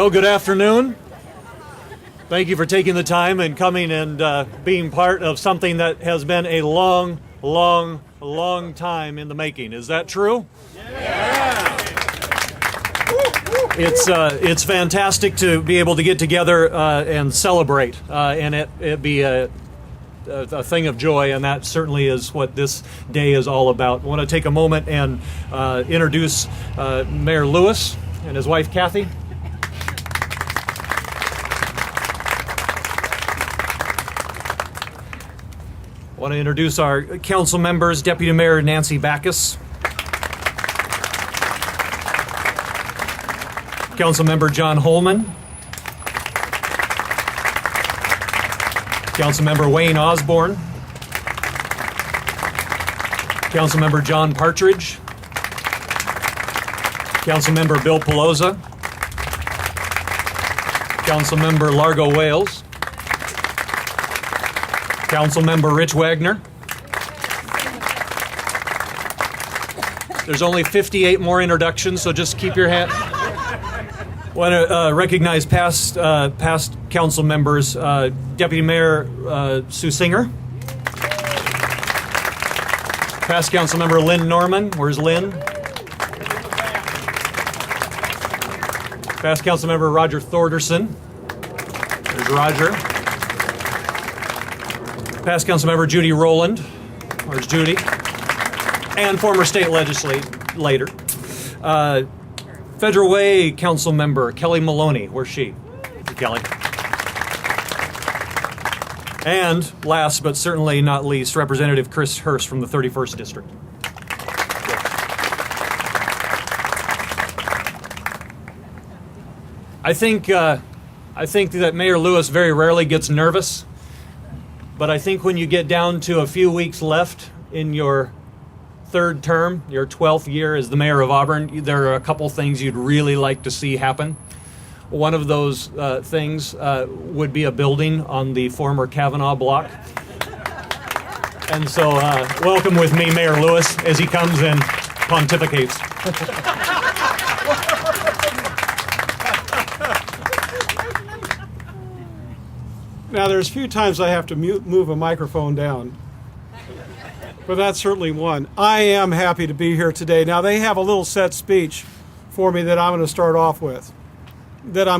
Well, good afternoon. Thank you for taking the time and coming and being part of something that has been a long time in the making. Is that true? Yeah. It's fantastic to be able to get together and celebrate, and it be a thing of joy, and that certainly is what this day is all about. I want to take a moment and introduce Mayor Lewis and his wife Kathy. I want to introduce our council members, Deputy Mayor Nancy Backus, Councilmember John Holman, Councilmember Wayne Osborne, Councilmember John Partridge, Councilmember Bill Pelosa, Councilmember Largo Wales, Councilmember Rich Wagner. There's only 58 more introductions, so just keep your hand. I want to recognize past council members. Deputy Mayor Sue Singer. Past council member Lynn Norman. Where's Lynn? Past council member Roger Thorderson. There's Roger. Past council member Judy Rowland. Where's Judy? And former state legislator. Federal Way Council member Kelly Maloney. Where's she? Kelly. And last but certainly not least, Representative Chris HURSH from the 31st District. I think that Mayor Lewis very rarely gets nervous, but I think when you get down to a few weeks left in your third term, your 12th year as the mayor of Auburn, there are a couple things you'd really like to see happen. One of those things would be a building on the former Kavanaugh block. And so welcome with me Mayor Lewis as he comes and pontificates. Now there's a few times I have to move a microphone down, but that's certainly one. I am happy to be here today. Now they have a little set speech for me that I'm going to start off with. Now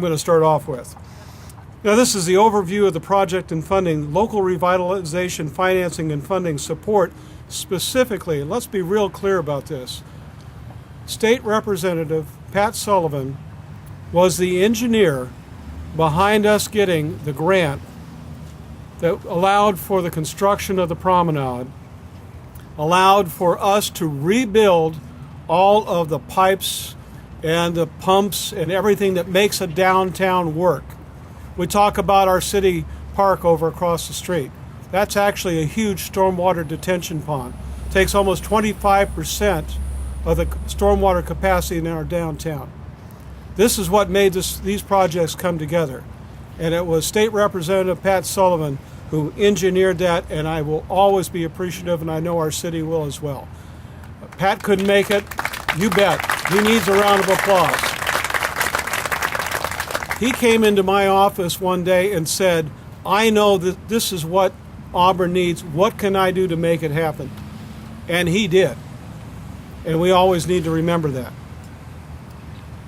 this is the overview of the project and funding, local revitalization, financing and funding support specifically. And let's be real clear about this. State Representative Pat Sullivan was the engineer behind us getting the grant that allowed for the construction of the promenade, allowed for us to rebuild all of the pipes and the pumps and everything that makes a downtown work. We talk about our city park over across the street. That's actually a huge stormwater detention pond. It takes almost 25% of the stormwater capacity in our downtown. This is what made these projects come together. And it was State Representative Pat Sullivan who engineered that, and I will always be appreciative, and I know our city will as well. Pat couldn't make it, you bet. He needs a round of applause. He came into my office one day and said, I know that this is what Auburn needs. What can I do to make it happen? And he did. And we always need to remember that.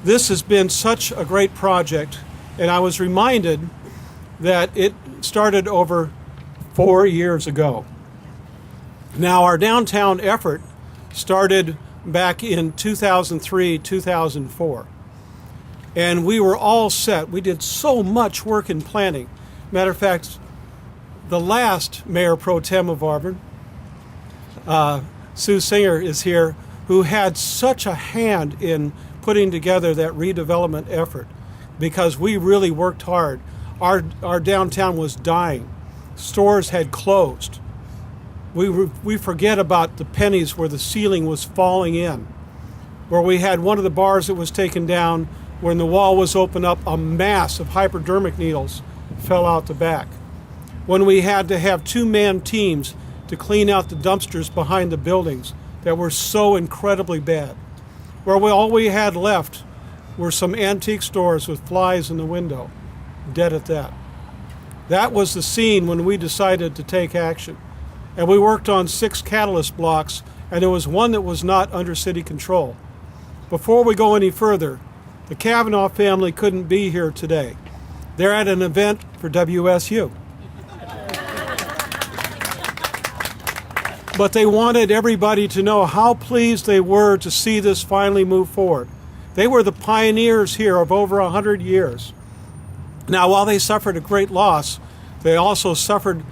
This has been such a great project, and I was reminded that it started over 4 years ago. Now, our downtown effort started back in 2003, 2004, and we were all set. We did so much work in planning. Matter of fact, the last Mayor Pro Tem of Auburn, Sue Singer, is here, who had such a hand in putting together that redevelopment effort, because we really worked hard. Our downtown was dying. Stores had closed. We forget about the pennies where the ceiling was falling in, where we had one of the bars that was taken down. When the wall was opened up, a mass of hypodermic needles fell out the back. When we had to have two-man teams to clean out the dumpsters behind the buildings that were so incredibly bad. Where all we had left were some antique stores with flies in the window, dead at that. That was the scene when we decided to take action. And we worked on 6 catalyst blocks, and there was one that was not under city control. Before we go any further, the Kavanaugh family couldn't be here today. They're at an event for WSU. But they wanted everybody to know how pleased they were to see this finally move forward. They were the pioneers here of over 100 years. Now, while they suffered a great loss, they also suffered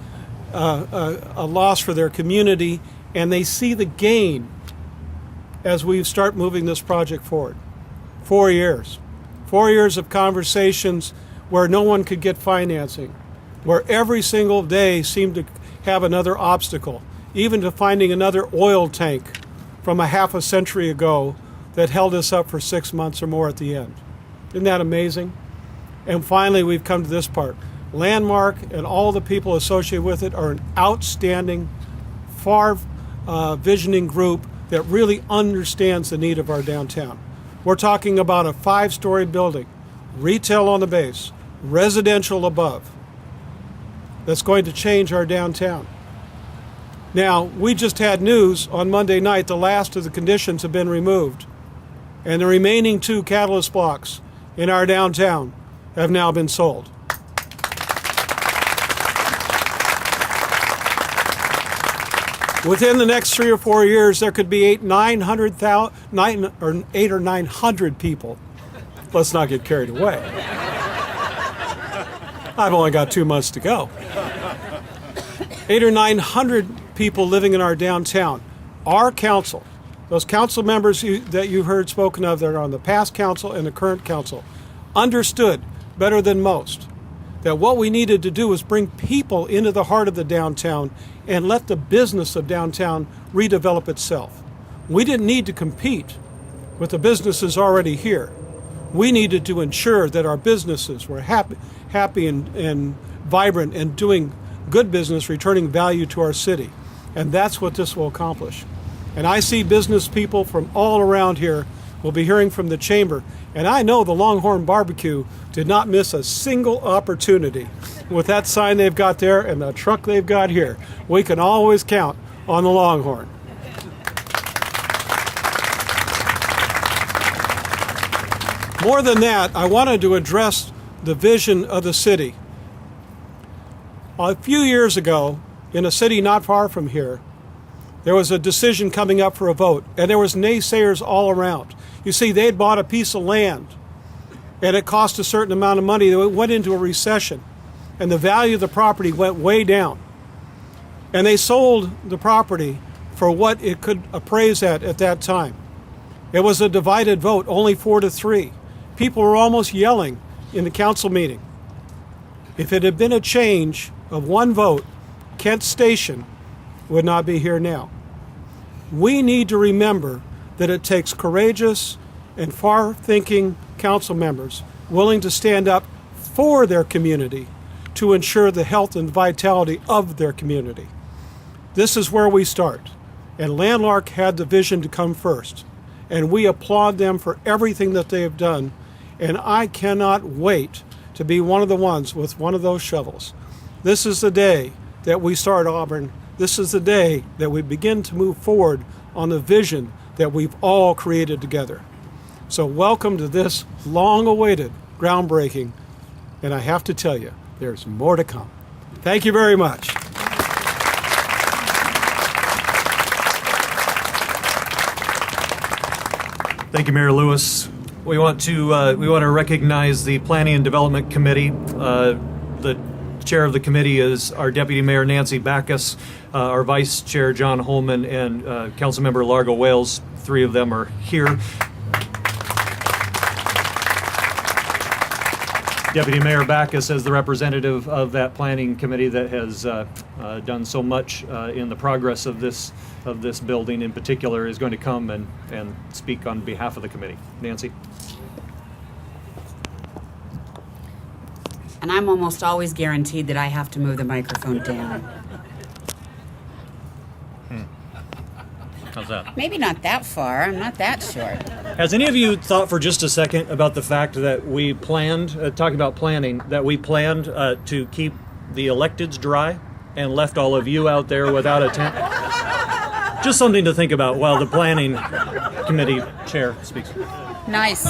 a loss for their community, and they see the gain as we start moving this project forward. 4 years. 4 years of conversations where no one could get financing, where every single day seemed to have another obstacle, even to finding another oil tank from a half a century ago that held us up for 6 months or more at the end. Isn't that amazing? And finally, we've come to this part. Landmark and all the people associated with it are an outstanding, far-visioning group that really understands the need of our downtown. We're talking about a 5-story building, retail on the base, residential above, that's going to change our downtown. Now, we just had news on Monday night, the last of the conditions have been removed, and the remaining 2 catalyst blocks in our downtown have now been sold. Within the next 3 or 4 years, there could be 800 or 900 people. Let's not get carried away. I've only got 2 months to go. 800 or 900 people living in our downtown. Our council, those council members that you heard spoken of that are on the past council and the current council, understood better than most that what we needed to do was bring people into the heart of the downtown and let the business of downtown redevelop itself. We didn't need to compete with the businesses already here. We needed to ensure that our businesses were happy and vibrant and doing good business, returning value to our city. And that's what this will accomplish. And I see business people from all around here will be hearing from the chamber. And I know the Longhorn Barbecue did not miss a single opportunity. With that sign they've got there and the truck they've got here, we can always count on the Longhorn. More than that, I wanted to address the vision of the city. A few years ago, in a city not far from here, there was a decision coming up for a vote, and there was naysayers all around. You see, they'd bought a piece of land, and it cost a certain amount of money. It went into a recession, and the value of the property went way down. And they sold the property for what it could appraise at that time. It was a divided vote, only 4-3. People were almost yelling in the council meeting. If it had been a change of 1 vote, Kent Station would not be here now. We need to remember that it takes courageous and far-thinking council members willing to stand up for their community to ensure the health and vitality of their community. This is where we start. And Landmark had the vision to come first. And we applaud them for everything that they have done. And I cannot wait to be one of the ones with one of those shovels. This is the day that we start Auburn. This is the day that we begin to move forward on the vision that we've all created together. So welcome to this long-awaited groundbreaking. And I have to tell you, there's more to come. Thank you very much. Thank you, Mayor Lewis. We want to recognize the Planning and Development Committee. The chair of the committee is our Deputy Mayor Nancy Backus, our Vice Chair John Holman, and Councilmember Largo Wales. 3 of them are here. Deputy Mayor Backus, as the representative of that planning committee that has done so much in the progress of this building in particular, is going to come and speak on behalf of the committee. Nancy. And I'm almost always guaranteed that I have to move the microphone down. How's that? Maybe not that far. I'm not that short. Has any of you thought for just a second about the fact that we planned, talking about planning, that we planned to keep the electeds dry and left all of you out there without a tent? Just something to think about while the planning committee chair speaks. Nice.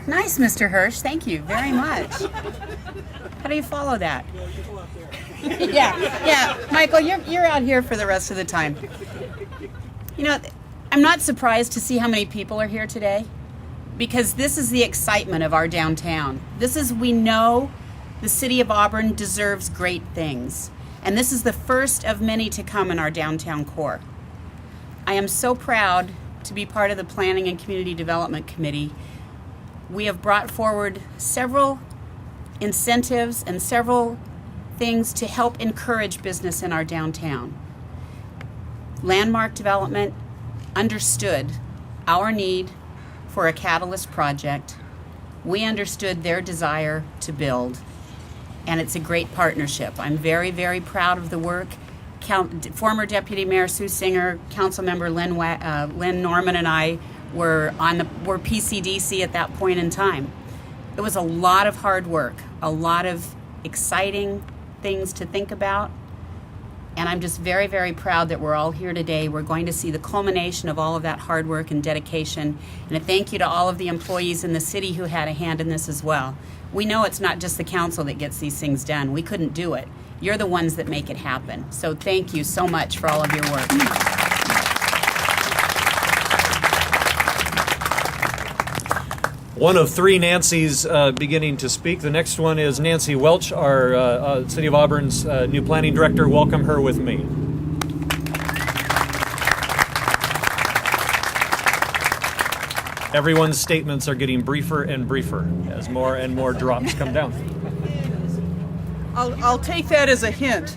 Nice, Mr. Hirsch. Thank you very much. How do you follow that? Yeah. Michael, you're out here for the rest of the time. You know, I'm not surprised to see how many people are here today, because this is the excitement of our downtown. We know the city of Auburn deserves great things, and this is the first of many to come in our downtown core. I am so proud to be part of the Planning and Community Development Committee. We have brought forward several incentives and several things to help encourage business in our downtown. Landmark Development understood our need for a catalyst project. We understood their desire to build, and it's a great partnership. I'm very, very proud of the work. Former Deputy Mayor Sue Singer, Councilmember Lynn Norman, and I were PCDC at that point in time. It was a lot of hard work, a lot of exciting things to think about, and I'm just very, very proud that we're all here today. We're going to see the culmination of all of that hard work and dedication, and a thank you to all of the employees in the city who had a hand in this as well. We know it's not just the council that gets these things done. We couldn't do it. You're the ones that make it happen. So thank you so much for all of your work. One of three Nancys beginning to speak. The next one is Nancy Welch, our City of Auburn's new planning director. Welcome her with me. Everyone's statements are getting briefer and briefer as more and more drops come down. I'll take that as a hint.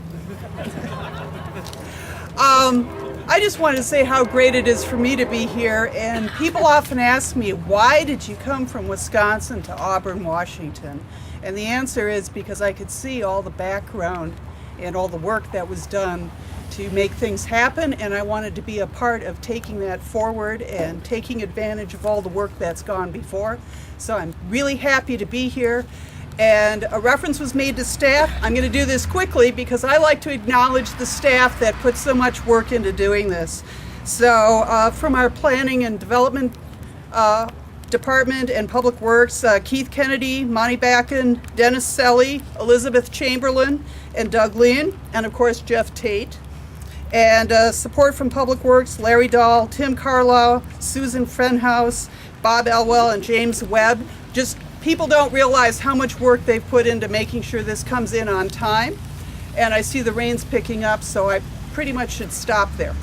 I just wanted to say how great it is for me to be here, and people often ask me, why did you come from Wisconsin to Auburn, Washington? And the answer is because I could see all the background and all the work that was done to make things happen, and I wanted to be a part of taking that forward and taking advantage of all the work that's gone before. So I'm really happy to be here. And a reference was made to staff. I'm going to do this quickly because I like to acknowledge the staff that put so much work into doing this. So from our Planning and Development Department and Public Works, Keith Kennedy, Monty Backen, Dennis Selly, Elizabeth Chamberlain, and Doug Lean, and of course Jeff Tate. And support from Public Works, Larry Dahl, Tim Carlisle, Susan Frenhouse, Bob Elwell, and James Webb. Just people don't realize how much work they've put into making sure this comes in on time. And I see the rain's picking up, so I pretty much should stop there.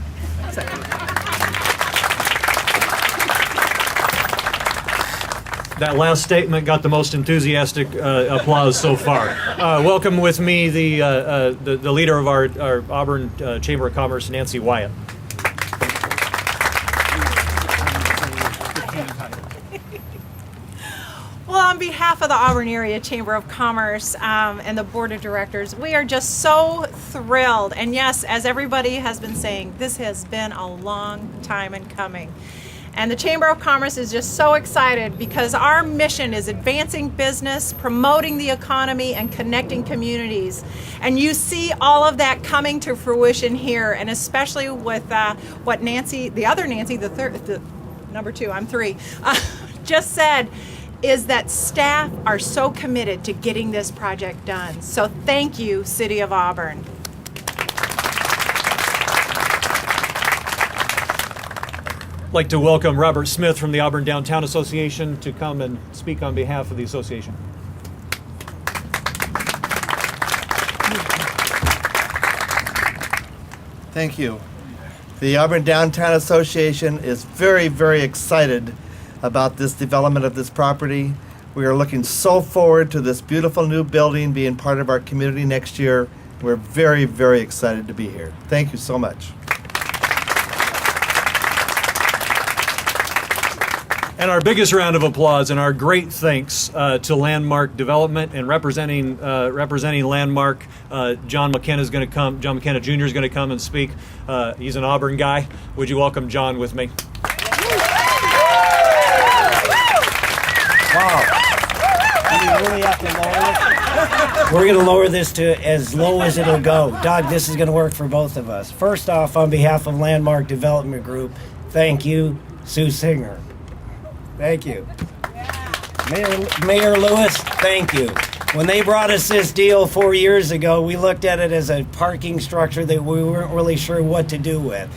That last statement got the most enthusiastic applause so far. Welcome with me the leader of our Auburn Chamber of Commerce, Nancy WYATT. Well, on behalf of the Auburn Area Chamber of Commerce and the Board of Directors, we are just so thrilled. And yes, as everybody has been saying, this has been a long time in coming. And the Chamber of Commerce is just so excited because our mission is advancing business, promoting the economy, and connecting communities. And you see all of that coming to fruition here, and especially with what Nancy, the other Nancy, the number two, I'm three, just said, is that staff are so committed to getting this project done. So thank you, City of Auburn. I'd like to welcome Robert Smith from the Auburn Downtown Association to come and speak on behalf of the association. Thank you. The Auburn Downtown Association is very, very excited about this development of this property. We are looking so forward to this beautiful new building being part of our community next year. We're very, very excited to be here. Thank you so much. And our biggest round of applause and our great thanks to Landmark Development and representing Landmark. John McKenna is going to come. John McKenna Jr. is going to come and speak. He's an Auburn guy. Would you welcome John with me? Wow. Do we really have to lower it? We're going to lower this to as low as it'll go. Doug, this is going to work for both of us. First off, on behalf of Landmark Development Group, thank you, Sue Singer. Thank you. Mayor Lewis, thank you. When they brought us this deal 4 years ago, we looked at it as a parking structure that we weren't really sure what to do with.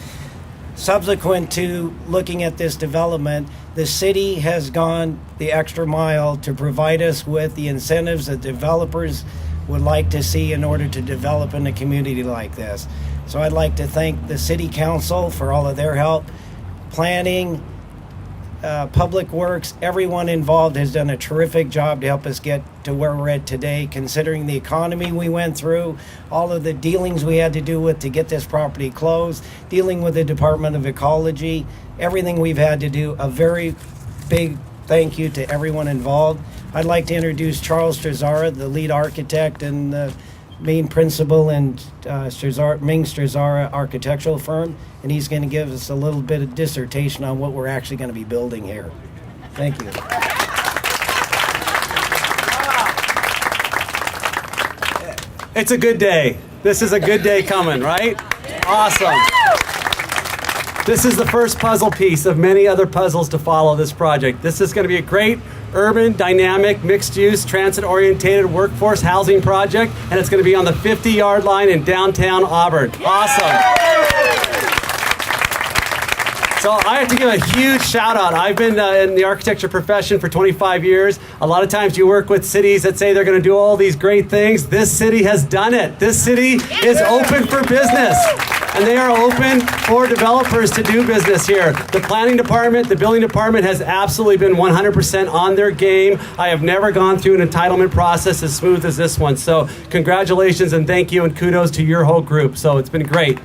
Subsequent to looking at this development, the city has gone the extra mile to provide us with the incentives that developers would like to see in order to develop in a community like this. So I'd like to thank the city council for all of their help, planning, Public Works, everyone involved has done a terrific job to help us get to where we're at today, considering the economy we went through, all of the dealings we had to do with to get this property closed, dealing with the Department of Ecology, everything we've had to do. A very big thank you to everyone involved. I'd like to introduce Charles STRAZZARA, the lead architect and the main principal in Ming STRAZZARA architectural firm, and he's going to give us a little bit of dissertation on what we're actually going to be building here. Thank you. It's a good day. This is a good day coming, right? Awesome. This is the first puzzle piece of many other puzzles to follow this project. This is going to be a great urban, dynamic, mixed-use, transit-oriented workforce housing project, and it's going to be on the 50-yard line in downtown Auburn. Awesome. So I have to give a huge shout out. I've been in the architecture profession for 25 years. A lot of times you work with cities that say they're going to do all these great things. This city has done it. This city is open for business. And they are open for developers to do business here. The planning department, the building department has absolutely been 100% on their game. I have never gone through an entitlement process as smooth as this one. So congratulations and thank you and kudos to your whole group. So it's been great.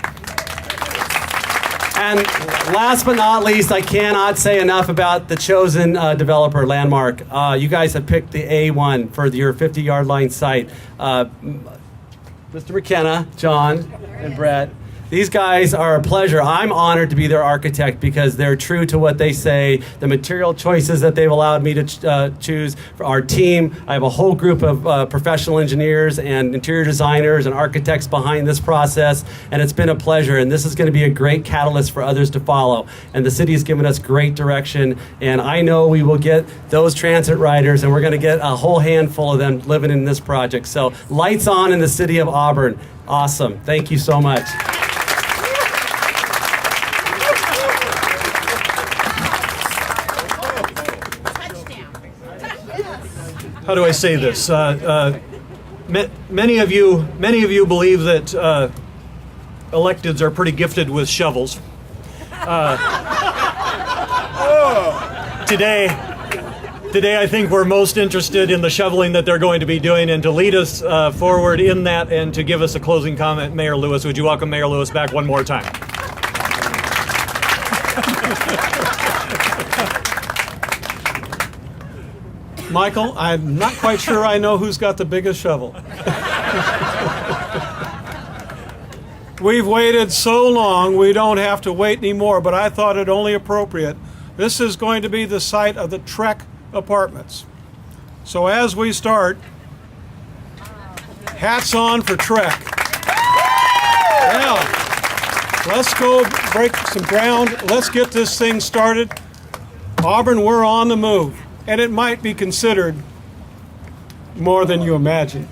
And last but not least, I cannot say enough about the chosen developer, Landmark. You guys have picked the A1 for your 50-yard line site. Mr. McKenna, John, and Brett. These guys are a pleasure. I'm honored to be their architect because they're true to what they say. The material choices that they've allowed me to choose for our team. I have a whole group of professional engineers and interior designers and architects behind this process, and it's been a pleasure. And this is going to be a great catalyst for others to follow. And the city has given us great direction, and I know we will get those transit riders, and we're going to get a whole handful of them living in this project. So lights on in the city of Auburn. Awesome. Thank you so much. How do I say this? Many of you believe that electeds are pretty gifted with shovels. Today, I think we're most interested in the shoveling that they're going to be doing, and to lead us forward in that and to give us a closing comment, Mayor Lewis. Would you welcome Mayor Lewis back one more time? Michael, I'm not quite sure I know who's got the biggest shovel. We've waited so long, we don't have to wait anymore, but I thought it only appropriate. This is going to be the site of the Trek Apartments. So as we start, hats on for Trek. Now, let's go break some ground. Let's get this thing started. Auburn, we're on the move. And it might be considered more than you imagined.